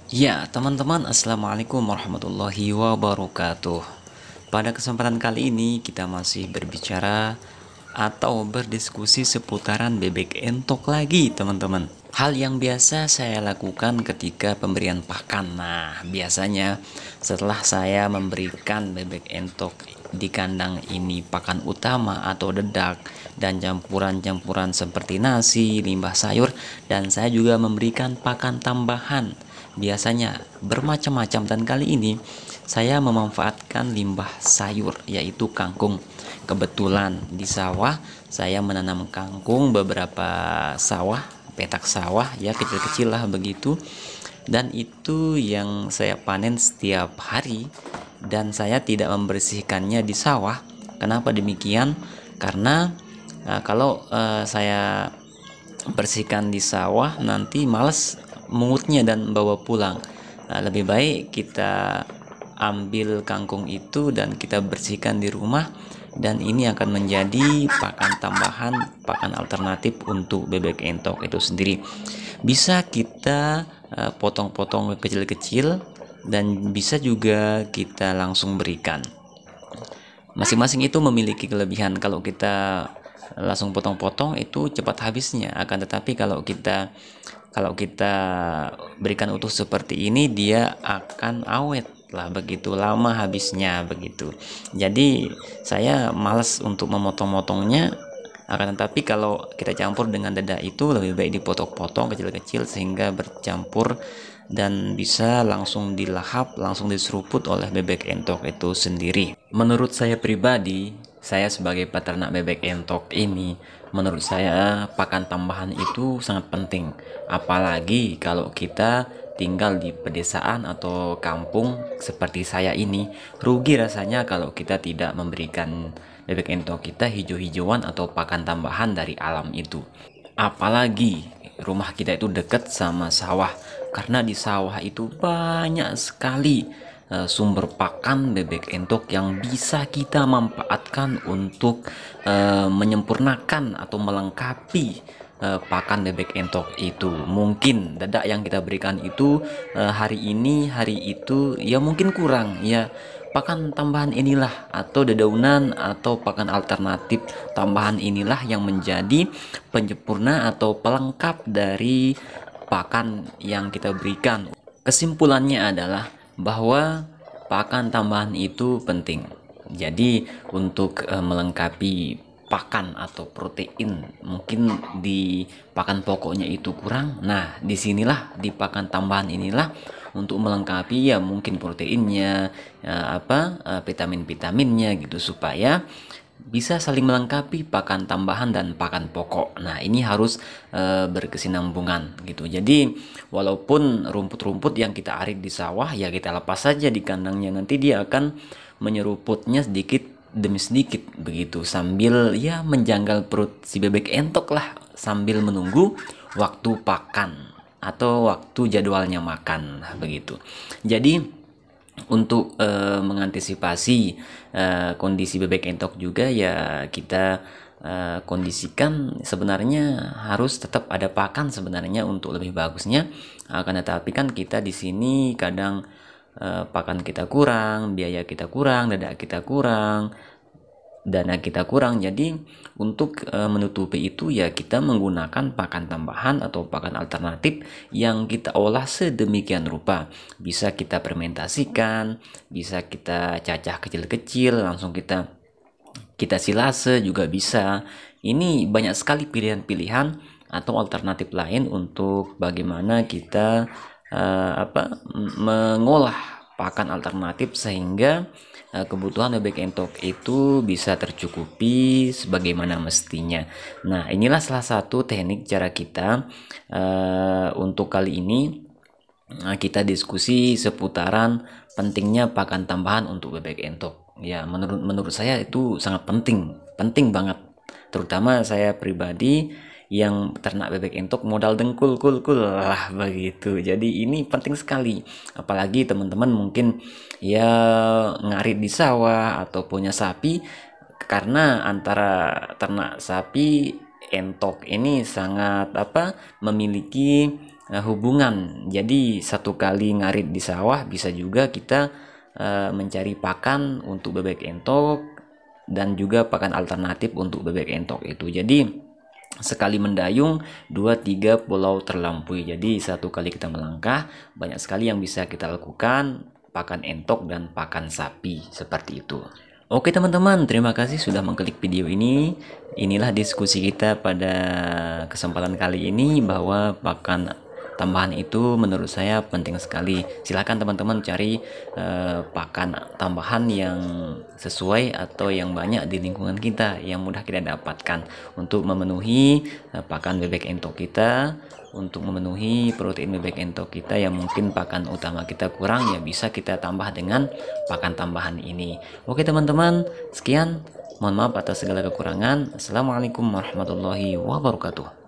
Ya, teman-teman, Assalamualaikum warahmatullahi wabarakatuh. Pada kesempatan kali ini kita masih berbicara atau berdiskusi seputaran bebek entok lagi, teman-teman. Hal yang biasa saya lakukan ketika pemberian pakan. Nah, biasanya setelah saya memberikan bebek entok di kandang ini pakan utama atau dedak dan campuran-campuran seperti nasi, limbah sayur, dan saya juga memberikan pakan tambahan biasanya bermacam-macam, dan kali ini saya memanfaatkan limbah sayur yaitu kangkung. Kebetulan di sawah saya menanam kangkung, beberapa sawah, petak sawah ya, kecil-kecil lah begitu, dan itu yang saya panen setiap hari, dan saya tidak membersihkannya di sawah. Kenapa demikian? Karena kalau saya bersihkan di sawah nanti males mengutnya dan bawa pulang. Nah, lebih baik kita ambil kangkung itu dan kita bersihkan di rumah, dan ini akan menjadi pakan tambahan, pakan alternatif untuk bebek entok itu sendiri. Bisa kita potong-potong kecil-kecil, dan bisa juga kita langsung berikan. Masing-masing itu memiliki kelebihan. Kalau kita langsung potong-potong itu cepat habisnya, akan tetapi kalau kita berikan utuh seperti ini, dia akan awet lah begitu, lama habisnya begitu. Jadi saya malas untuk memotong-motongnya, akan tetapi kalau kita campur dengan dada itu lebih baik dipotong-potong kecil-kecil sehingga bercampur dan bisa langsung dilahap, langsung diseruput oleh bebek entok itu sendiri. Menurut saya pribadi, saya sebagai peternak bebek entok ini, menurut saya pakan tambahan itu sangat penting. Apalagi kalau kita tinggal di pedesaan atau kampung seperti saya ini, rugi rasanya kalau kita tidak memberikan bebek entok kita hijau-hijauan atau pakan tambahan dari alam itu. Apalagi rumah kita itu dekat sama sawah, karena di sawah itu banyak sekali sumber pakan bebek entok yang bisa kita manfaatkan untuk menyempurnakan atau melengkapi pakan bebek entok itu. Mungkin dadak yang kita berikan itu hari ini, hari itu ya mungkin kurang ya. Pakan tambahan inilah atau dedaunan atau pakan alternatif tambahan inilah yang menjadi penyempurna atau pelengkap dari pakan yang kita berikan. Kesimpulannya adalah bahwa pakan tambahan itu penting. Jadi untuk melengkapi pakan atau protein mungkin di pakan pokoknya itu kurang. Nah, disinilah di pakan tambahan inilah untuk melengkapi ya mungkin proteinnya, vitamin-vitaminnya gitu, supaya bisa saling melengkapi pakan tambahan dan pakan pokok. Nah, ini harus berkesinambungan gitu. Jadi, walaupun rumput-rumput yang kita arit di sawah ya kita lepas saja di kandangnya, nanti dia akan menyeruputnya sedikit demi sedikit begitu, sambil ya menjanggal perut si bebek entok lah, sambil menunggu waktu pakan atau waktu jadwalnya makan begitu. Jadi untuk mengantisipasi kondisi bebek entok juga ya kita kondisikan sebenarnya harus tetap ada pakan sebenarnya untuk lebih bagusnya. Akan tetapi kan kita di sini kadang pakan kita kurang, biaya kita kurang, dada kita kurang, dana kita kurang. Jadi untuk menutupi itu ya kita menggunakan pakan tambahan atau pakan alternatif yang kita olah sedemikian rupa. Bisa kita fermentasikan, bisa kita cacah kecil-kecil, langsung kita silase juga bisa. Ini banyak sekali pilihan-pilihan atau alternatif lain untuk bagaimana kita mengolah pakan alternatif sehingga kebutuhan bebek entok itu bisa tercukupi sebagaimana mestinya. Nah, inilah salah satu teknik cara kita untuk kali ini kita diskusi seputaran pentingnya pakan tambahan untuk bebek entok. Ya, menurut saya itu sangat penting, penting banget. Terutama saya pribadi yang ternak bebek entok modal dengkul kul kul lah begitu. Jadi ini penting sekali. Apalagi teman-teman mungkin ya ngarit di sawah atau punya sapi, karena antara ternak sapi entok ini sangat memiliki hubungan. Jadi satu kali ngarit di sawah bisa juga kita mencari pakan untuk bebek entok dan juga pakan alternatif untuk bebek entok itu. Jadi sekali mendayung 2-3 pulau terlampaui. Jadi satu kali kita melangkah banyak sekali yang bisa kita lakukan, pakan entok dan pakan sapi seperti itu. Oke teman-teman, terima kasih sudah mengklik video ini. Inilah diskusi kita pada kesempatan kali ini, bahwa pakan tambahan itu menurut saya penting sekali. Silahkan teman-teman cari pakan tambahan yang sesuai atau yang banyak di lingkungan kita, yang mudah kita dapatkan untuk memenuhi pakan bebek entok kita, untuk memenuhi protein bebek entok kita yang mungkin pakan utama kita kurang, ya bisa kita tambah dengan pakan tambahan ini. Oke teman-teman, sekian. Mohon maaf atas segala kekurangan. Assalamualaikum warahmatullahi wabarakatuh.